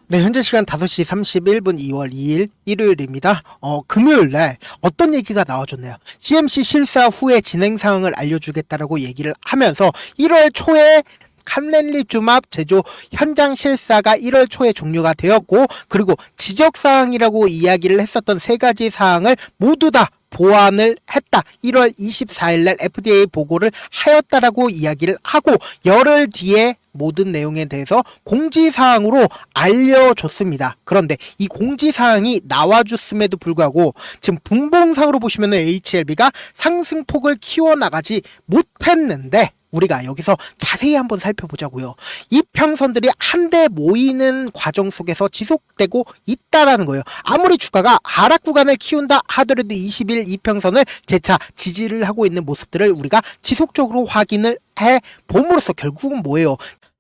네, 현재 시간 5시 31분 2월 2일 일요일입니다. 금요일날 어떤 얘기가 나와줬네요. CMC 실사 후에 진행 사항을 알려주겠다라고 얘기를 하면서 1월 초에 캄렌립 주맙 제조 현장 실사가 1월 초에 종료가 되었고, 그리고 지적사항이라고 이야기를 했었던 세 가지 사항을 모두 다 보완을 했다. 1월 24일날 FDA 보고를 하였다라고 이야기를 하고, 열흘 뒤에 모든 내용에 대해서 공지사항으로 알려줬습니다. 그런데 이 공지사항이 나와줬음에도 불구하고 지금 분봉상으로 보시면 HLB가 상승폭을 키워나가지 못했는데, 우리가 여기서 자세히 한번 살펴보자고요. 이평선들이 한데 모이는 과정 속에서 지속되고 있다라는 거예요. 아무리 주가가 하락 구간을 키운다 하더라도 20일 이평선을 재차 지지를 하고 있는 모습들을 우리가 지속적으로 확인을 해 봄으로써 결국은 뭐예요?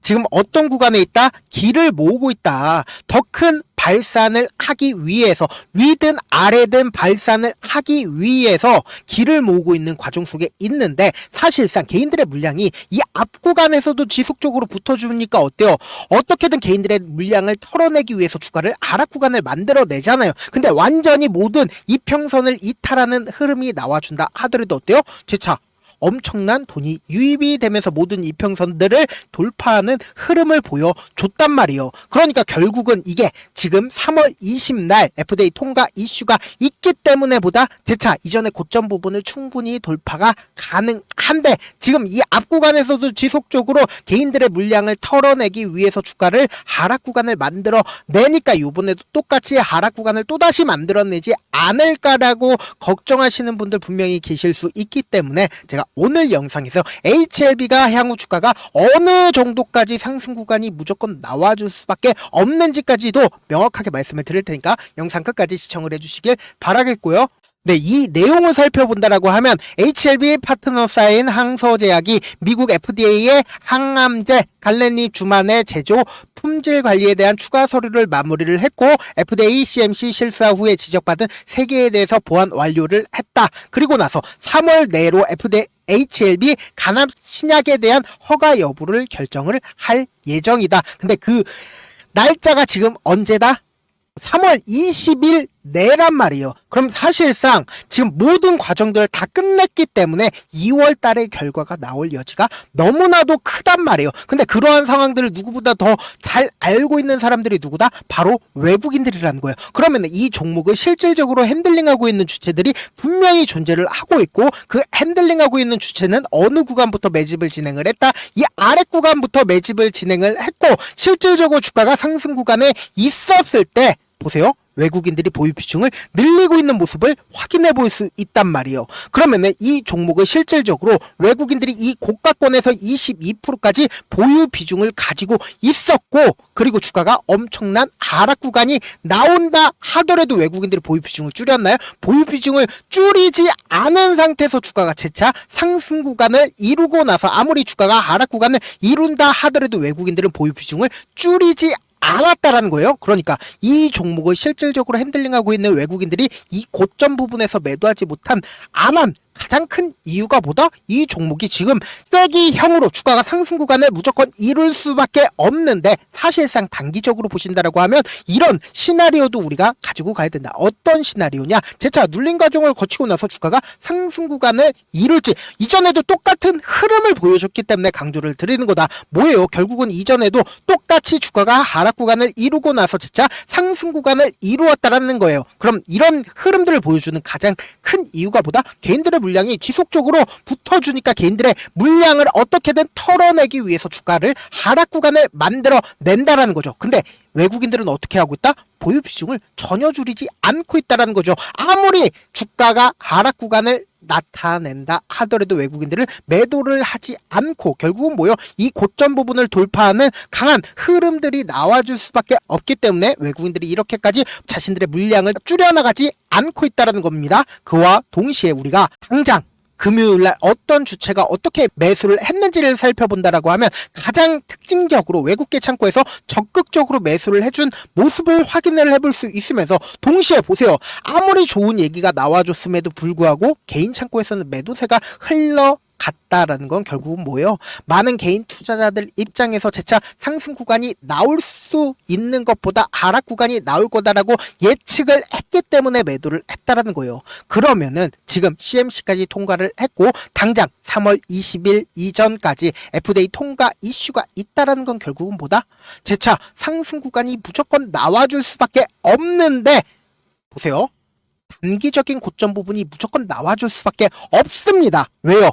지금 어떤 구간에 있다? 길을 모으고 있다. 더 큰 발산을 하기 위해서, 위든 아래든 발산을 하기 위해서 길을 모으고 있는 과정 속에 있는데, 사실상 개인들의 물량이 이 앞 구간에서도 지속적으로 붙어주니까 어때요? 어떻게든 개인들의 물량을 털어내기 위해서 주가를 하락 구간을 만들어내잖아요. 근데 완전히 모든 이평선을 이탈하는 흐름이 나와준다 하더라도 어때요? 재차 엄청난 돈이 유입이 되면서 모든 이평선들을 돌파하는 흐름을 보여줬단 말이에요. 그러니까 결국은 이게 지금 3월 20날 FDA 통과 이슈가 있기 때문에 보다 재차 이전의 고점 부분을 충분히 돌파가 가능한데, 지금 이 앞 구간에서도 지속적으로 개인들의 물량을 털어내기 위해서 주가를 하락 구간을 만들어내니까 이번에도 똑같이 하락 구간을 또다시 만들어내지 않을까라고 걱정하시는 분들 분명히 계실 수 있기 때문에, 제가 오늘 영상에서 HLB가 향후 주가가 어느 정도까지 상승 구간이 무조건 나와줄 수밖에 없는지까지도 명확하게 말씀을 드릴 테니까 영상 끝까지 시청을 해주시길 바라겠고요. 네, 이 내용을 살펴본다라고 하면 HLB 파트너사인 항서제약이 미국 FDA의 항암제 갈렌립 주만의 제조 품질 관리에 대한 추가 서류를 마무리를 했고, FDA CMC 실사 후에 지적받은 3개에 대해서 보완 완료를 했다. 그리고 나서 3월 내로 HLB 간암 신약에 대한 허가 여부를 결정을 할 예정이다. 근데 그 날짜가 지금 언제다? 3월 20일 내란 말이에요. 그럼 사실상 지금 모든 과정들을 다 끝냈기 때문에 2월 달에 결과가 나올 여지가 너무나도 크단 말이에요. 근데 그러한 상황들을 누구보다 더 잘 알고 있는 사람들이 누구다? 바로 외국인들이라는 거예요. 그러면 이 종목을 실질적으로 핸들링하고 있는 주체들이 분명히 존재를 하고 있고, 그 핸들링하고 있는 주체는 어느 구간부터 매집을 진행을 했다? 이 아래 구간부터 매집을 진행을 했고, 실질적으로 주가가 상승 구간에 있었을 때 보세요. 외국인들이 보유 비중을 늘리고 있는 모습을 확인해 볼 수 있단 말이에요. 그러면은 이 종목을 실질적으로 외국인들이 이 고가권에서 22%까지 보유 비중을 가지고 있었고, 그리고 주가가 엄청난 하락 구간이 나온다 하더라도 외국인들이 보유 비중을 줄였나요? 보유 비중을 줄이지 않은 상태에서 주가가 재차 상승 구간을 이루고 나서, 아무리 주가가 하락 구간을 이룬다 하더라도 외국인들은 보유 비중을 줄이지 않았다라는 거예요. 그러니까 이 종목을 실질적으로 핸들링하고 있는 외국인들이 이 고점 부분에서 매도하지 못한 암한 가장 큰 이유가 뭐다? 이 종목이 지금 세기형으로 주가가 상승 구간을 무조건 이룰 수밖에 없는데, 사실상 단기적으로 보신다라고 하면 이런 시나리오도 우리가 가지고 가야 된다. 어떤 시나리오냐? 재차 눌림 과정을 거치고 나서 주가가 상승 구간을 이룰지, 이전에도 똑같은 흐름을 보여줬기 때문에 강조를 드리는 거다. 뭐예요? 결국은 이전에도 똑같이 주가가 하락 구간을 이루고 나서 재차 상승 구간을 이루었다라는 거예요. 그럼 이런 흐름들을 보여주는 가장 큰 이유가 뭐다? 개인들의 물량이 지속적으로 붙어주니까 개인들의 물량을 어떻게든 털어내기 위해서 주가를 하락 구간을 만들어 낸다라는 거죠. 근데 외국인들은 어떻게 하고 있다? 보유 비중을 전혀 줄이지 않고 있다라는 거죠. 아무리 주가가 하락 구간을 나타낸다 하더라도 외국인들은 매도를 하지 않고, 결국은 뭐요? 이 고점 부분을 돌파하는 강한 흐름들이 나와줄 수밖에 없기 때문에 외국인들이 이렇게까지 자신들의 물량을 줄여나가지 않고 있다는 겁니다. 그와 동시에 우리가 당장 금요일날 어떤 주체가 어떻게 매수를 했는지를 살펴본다라고 하면, 가장 특징적으로 외국계 창고에서 적극적으로 매수를 해준 모습을 확인을 해볼 수 있으면서, 동시에 보세요. 아무리 좋은 얘기가 나와줬음에도 불구하고 개인 창고에서는 매도세가 흘러 같다라는 건 결국은 뭐예요? 많은 개인 투자자들 입장에서 재차 상승 구간이 나올 수 있는 것보다 하락 구간이 나올 거다라고 예측을 했기 때문에 매도를 했다라는 거예요. 그러면은 지금 CMC까지 통과를 했고 당장 3월 20일 이전까지 FDA 통과 이슈가 있다라는 건 결국은 뭐다? 재차 상승 구간이 무조건 나와줄 수밖에 없는데 보세요. 단기적인 고점 부분이 무조건 나와줄 수밖에 없습니다. 왜요?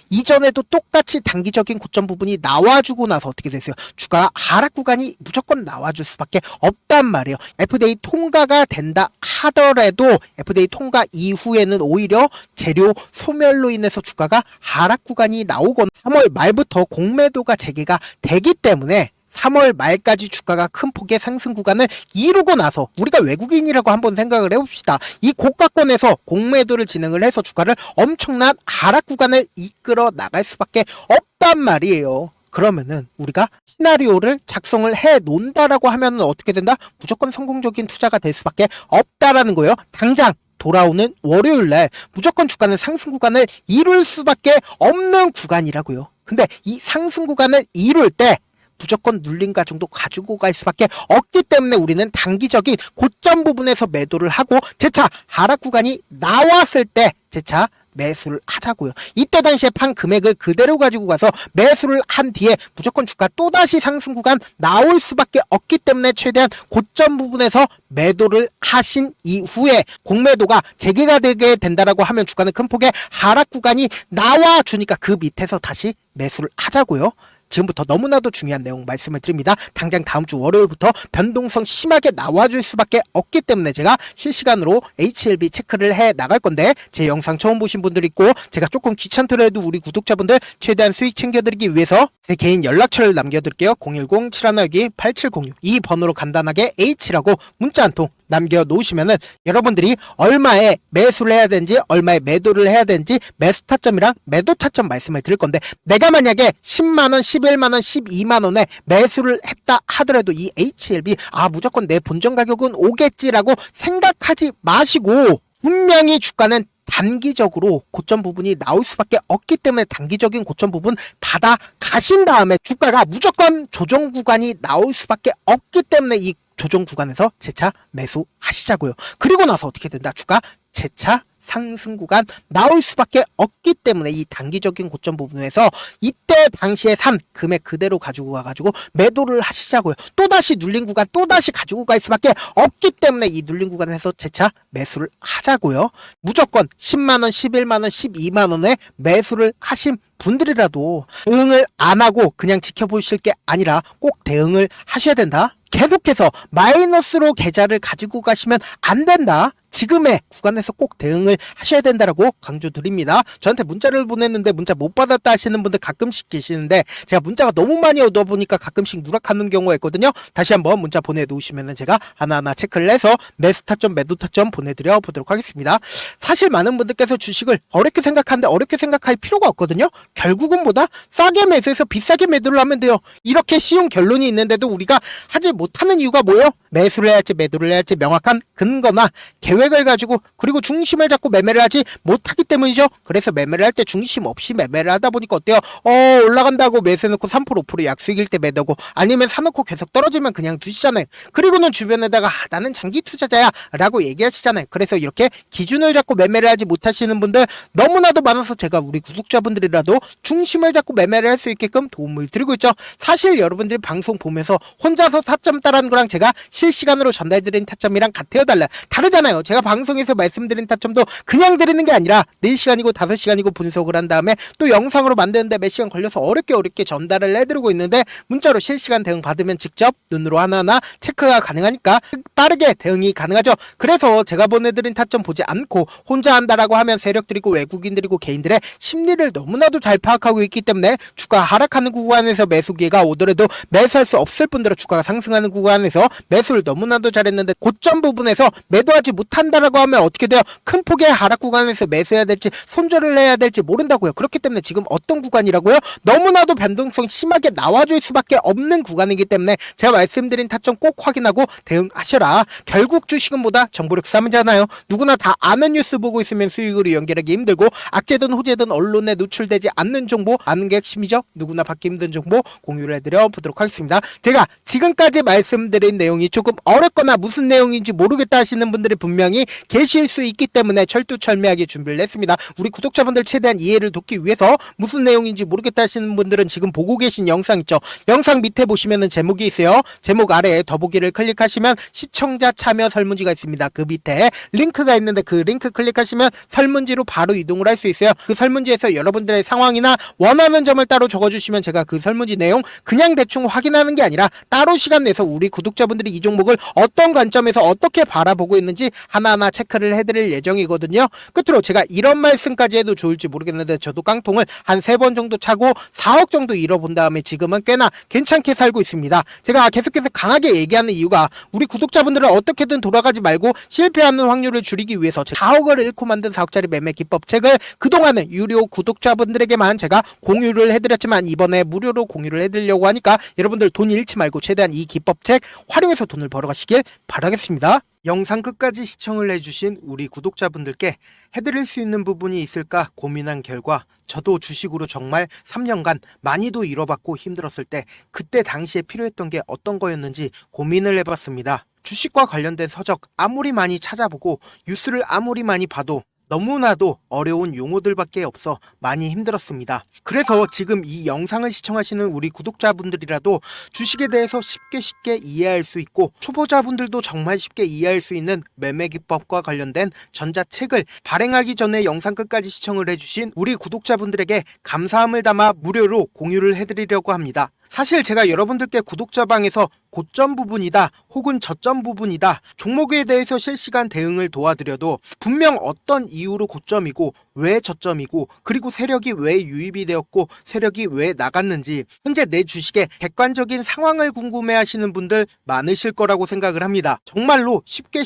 이전에도 똑같이 단기적인 고점 부분이 나와주고 나서 어떻게 됐어요? 주가 하락 구간이 무조건 나와줄 수밖에 없단 말이에요. FDA 통과가 된다 하더라도 FDA 통과 이후에는 오히려 재료 소멸로 인해서 주가가 하락 구간이 나오거나 3월 말부터 공매도가 재개가 되기 때문에 3월 말까지 주가가 큰 폭의 상승 구간을 이루고 나서 우리가 외국인이라고 한번 생각을 해봅시다. 이 고가권에서 공매도를 진행을 해서 주가를 엄청난 하락 구간을 이끌어 나갈 수밖에 없단 말이에요. 그러면은 우리가 시나리오를 작성을 해 놓는다라고 하면은 어떻게 된다? 무조건 성공적인 투자가 될 수밖에 없다라는 거예요. 당장 돌아오는 월요일날 무조건 주가는 상승 구간을 이룰 수밖에 없는 구간이라고요. 근데 이 상승 구간을 이룰 때 무조건 눌린 가정도 가지고 갈 수밖에 없기 때문에 우리는 단기적인 고점 부분에서 매도를 하고 재차 하락 구간이 나왔을 때 재차 매수를 하자고요. 이때 당시에 판 금액을 그대로 가지고 가서 매수를 한 뒤에 무조건 주가 또다시 상승 구간 나올 수밖에 없기 때문에 최대한 고점 부분에서 매도를 하신 이후에 공매도가 재개가 되게 된다라고 하면 주가는 큰 폭의 하락 구간이 나와주니까 그 밑에서 다시 매수를 하자고요. 지금부터 너무나도 중요한 내용 말씀을 드립니다. 당장 다음 주 월요일부터 변동성 심하게 나와줄 수밖에 없기 때문에 제가 실시간으로 HLB 체크를 해 나갈 건데 제 영상 처음 보신 분들 있고 제가 조금 귀찮더라도 우리 구독자분들 최대한 수익 챙겨드리기 위해서 제 개인 연락처를 남겨드릴게요. 010-7162-8706 이 번호로 간단하게 H라고 문자 한 통 남겨놓으시면은 여러분들이 얼마에 매수를 해야 되는지 얼마에 매도를 해야 되는지 매수 타점이랑 매도 타점 말씀을 드릴 건데 내가 만약에 10만원, 11만원, 12만원에 매수를 했다 하더라도 이 HLB 무조건 내 본전 가격은 오겠지라고 생각하지 마시고 분명히 주가는 단기적으로 고점 부분이 나올 수밖에 없기 때문에 단기적인 고점 부분 받아 가신 다음에 주가가 무조건 조정 구간이 나올 수밖에 없기 때문에 이 조정 구간에서 재차 매수하시자고요. 그리고 나서 어떻게 된다? 주가 재차 상승 구간 나올 수밖에 없기 때문에 이 단기적인 고점 부분에서 이때 당시에 산 금액 그대로 가지고 가가지고 매도를 하시자고요. 또다시 눌린 구간 또다시 가지고 갈 수밖에 없기 때문에 이 눌린 구간에서 재차 매수를 하자고요. 무조건 10만원, 11만원, 12만원에 매수를 하신 분들이라도 대응을 안 하고 그냥 지켜보실 게 아니라 꼭 대응을 하셔야 된다. 계속해서 마이너스로 계좌를 가지고 가시면 안 된다. 지금의 구간에서 꼭 대응을 하셔야 된다라고 강조드립니다. 저한테 문자를 보냈는데 문자 못 받았다 하시는 분들 가끔씩 계시는데 제가 문자가 너무 많이 오다 보니까 가끔씩 누락하는 경우가 있거든요. 다시 한번 문자 보내놓으시면 제가 하나하나 체크를 해서 매수 타점 매도 타점 보내드려 보도록 하겠습니다. 사실 많은 분들께서 주식을 어렵게 생각하는데 어렵게 생각할 필요가 없거든요. 결국은 뭐다? 싸게 매수해서 비싸게 매도를 하면 돼요. 이렇게 쉬운 결론이 있는데도 우리가 하지 못하는 이유가 뭐예요? 매수를 해야 할지 매도를 해야 할지 명확한 근거나 계획을 가지고 그리고 중심을 잡고 매매를 하지 못하기 때문이죠. 그래서 매매를 할 때 중심 없이 매매를 하다 보니까 어때요? 올라간다고 매수해놓고 3% 5% 약수익일 때 매도고 아니면 사놓고 계속 떨어지면 그냥 두시잖아요. 그리고는 주변에다가 나는 장기 투자자야 라고 얘기하시잖아요. 그래서 이렇게 기준을 잡고 매매를 하지 못하시는 분들 너무나도 많아서 제가 우리 구독자분들이라도 중심을 잡고 매매를 할 수 있게끔 도움을 드리고 있죠. 사실 여러분들이 방송 보면서 혼자서 타점 따라는 거랑 제가 실시간으로 전달드린 타점이랑 같아요 달라요? 다르잖아요. 제가 방송에서 말씀드린 타점도 그냥 드리는 게 아니라 4시간이고 5시간이고 분석을 한 다음에 또 영상으로 만드는데 몇 시간 걸려서 어렵게 전달을 해드리고 있는데 문자로 실시간 대응 받으면 직접 눈으로 하나하나 체크가 가능하니까 빠르게 대응이 가능하죠. 그래서 제가 보내드린 타점 보지 않고 혼자 한다라고 하면 세력들이고 외국인들이고 개인들의 심리를 너무나도 잘 파악하고 있기 때문에 주가 하락하는 구간에서 매수 기회가 오더라도 매수할 수 없을 뿐더러 주가가 상승하는 구간에서 매수를 너무나도 잘했는데 고점 부분에서 매도하지 못한다라고 하면 어떻게 돼요? 큰 폭의 하락 구간에서 매수해야 될지 손절을 해야 될지 모른다고요. 그렇기 때문에 지금 어떤 구간이라고요? 너무나도 변동성 심하게 나와줄 수밖에 없는 구간이기 때문에 제가 말씀드린 타점 꼭 확인하고 대응하셔라. 결국 주식은 뭐다? 정보력 싸움이잖아요. 누구나 다 아는 뉴스 보고 있으면 수익으로 연결하기 힘들고 악재든 호재든 언론에 노출되지 않는 정보, 아는 게 핵심이죠. 누구나 받기 힘든 정보 공유를 해드려 보도록 하겠습니다. 제가 지금까지 말씀드린 내용이 조금 어렵거나 무슨 내용인지 모르겠다 하시는 분들이 분명히 계실 수 있기 때문에 철두철미하게 준비를 했습니다. 우리 구독자분들 최대한 이해를 돕기 위해서 무슨 내용인지 모르겠다 하시는 분들은 지금 보고 계신 영상 있죠. 영상 밑에 보시면은 제목이 있어요. 제목 아래에 더보기를 클릭하시면 시청자 참여 설문지가 있습니다. 그 밑에 링크가 있는데 그 링크 클릭하시면 설문지로 바로 이동을 할 수 있어요. 그 설문지에서 여러분들의 상황이나 원하는 점을 따로 적어주시면 제가 그 설문지 내용 그냥 대충 확인하는 게 아니라 따로 시간 내서 우리 구독자분들이 이 종목을 어떤 관점에서 어떻게 바라보고 있는지 하나하나 체크를 해드릴 예정이거든요. 끝으로 제가 이런 말씀까지 해도 좋을지 모르겠는데 저도 깡통을 한 3번 정도 차고 4억 정도 잃어본 다음에 지금은 꽤나 괜찮게 살고 있습니다. 제가 계속해서 강하게 얘기하는 이유가 우리 구독자분들은 어떻게든 돌아가지 말고 실패하는 확률을 줄이기 위해서 4억을 잃고 만든 4억짜리 매매 기법책을 그동안은 유료 구독자분들에게만 제가 공유를 해드렸지만 이번에 무료로 공유를 해드리려고 하니까 여러분들 돈 잃지 말고 최대한 이 기법책 활용해서 돈을 벌어가시길 바라겠습니다. 영상 끝까지 시청을 해주신 우리 구독자분들께 해드릴 수 있는 부분이 있을까 고민한 결과 저도 주식으로 정말 3년간 많이도 잃어봤고 힘들었을 때 그때 당시에 필요했던 게 어떤 거였는지 고민을 해봤습니다. 주식과 관련된 서적 아무리 많이 찾아보고 뉴스를 아무리 많이 봐도 너무나도 어려운 용어들밖에 없어 많이 힘들었습니다. 그래서 지금 이 영상을 시청하시는 우리 구독자분들이라도 주식에 대해서 쉽게 이해할 수 있고 초보자분들도 정말 쉽게 이해할 수 있는 매매 기법과 관련된 전자책을 발행하기 전에 영상 끝까지 시청을 해주신 우리 구독자분들에게 감사함을 담아 무료로 공유를 해드리려고 합니다. 사실 제가 여러분들께 구독자방에서 고점 부분이다 혹은 저점 부분이다 종목에 대해서 실시간 대응을 도와드려도 분명 어떤 이유로 고점이고 왜 저점이고 그리고 세력이 왜 유입이 되었고 세력이 왜 나갔는지 현재 내 주식의 객관적인 상황을 궁금해 하시는 분들 많으실 거라고 생각을 합니다. 정말로 쉽게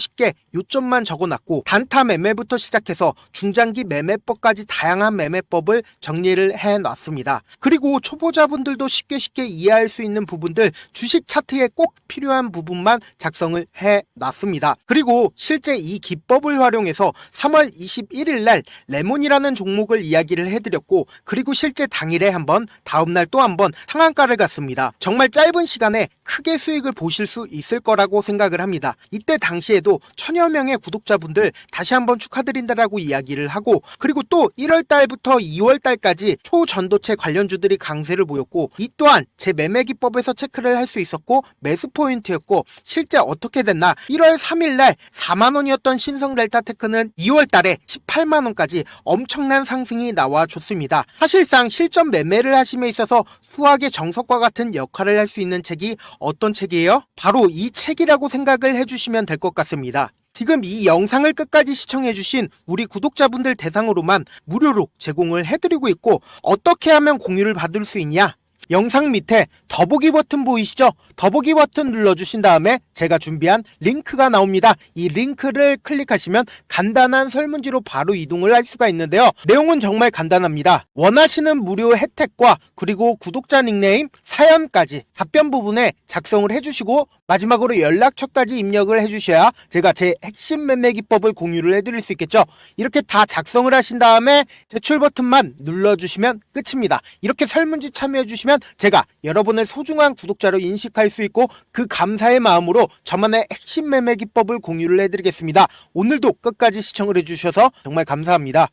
요점만 적어놨고 단타 매매부터 시작해서 중장기 매매법까지 다양한 매매법을 정리를 해놨습니다. 그리고 초보자분들도 쉽게 이해할 수 있는 부분들 주식 차트에 꼭 필요한 부분만 작성을 해놨습니다. 그리고 실제 이 기법을 활용해서 3월 21일 날 레몬이라는 종목을 이야기를 해드렸고 그리고 실제 당일에 한번 다음날 또 한번 상한가를 갔습니다. 정말 짧은 시간에 크게 수익을 보실 수 있을 거라고 생각을 합니다. 이때 당시에도 1000여 명의 구독자분들 다시 한번 축하드린다라고 이야기를 하고 그리고 또 1월 달부터 2월 달까지 초전도체 관련주들이 강세를 보였고 이 또한 제 매매 기법에서 체크를 할 수 있었고 매수 포인트였고 실제 어떻게 됐나 1월 3일 날 4만원이었던 신성 델타테크는 2월 달에 18만원까지 엄청난 상승이 나와줬습니다. 사실상 실전 매매를 하심에 있어서 수학의 정석과 같은 역할을 할 수 있는 책이 어떤 책이에요? 바로 이 책이라고 생각을 해주시면 될 것 같습니다. 지금 이 영상을 끝까지 시청해주신 우리 구독자분들 대상으로만 무료로 제공을 해드리고 있고 어떻게 하면 공유를 받을 수 있냐? 영상 밑에 더보기 버튼 보이시죠? 더보기 버튼 눌러주신 다음에 제가 준비한 링크가 나옵니다. 이 링크를 클릭하시면 간단한 설문지로 바로 이동을 할 수가 있는데요. 내용은 정말 간단합니다. 원하시는 무료 혜택과 그리고 구독자 닉네임, 사연까지 답변 부분에 작성을 해주시고 마지막으로 연락처까지 입력을 해주셔야 제가 제 핵심 매매 기법을 공유를 해드릴 수 있겠죠. 이렇게 다 작성을 하신 다음에 제출 버튼만 눌러주시면 끝입니다. 이렇게 설문지 참여해주시면 제가 여러분을 소중한 구독자로 인식할 수 있고 그 감사의 마음으로 저만의 핵심 매매 기법을 공유를 해드리겠습니다. 오늘도 끝까지 시청을 해주셔서 정말 감사합니다.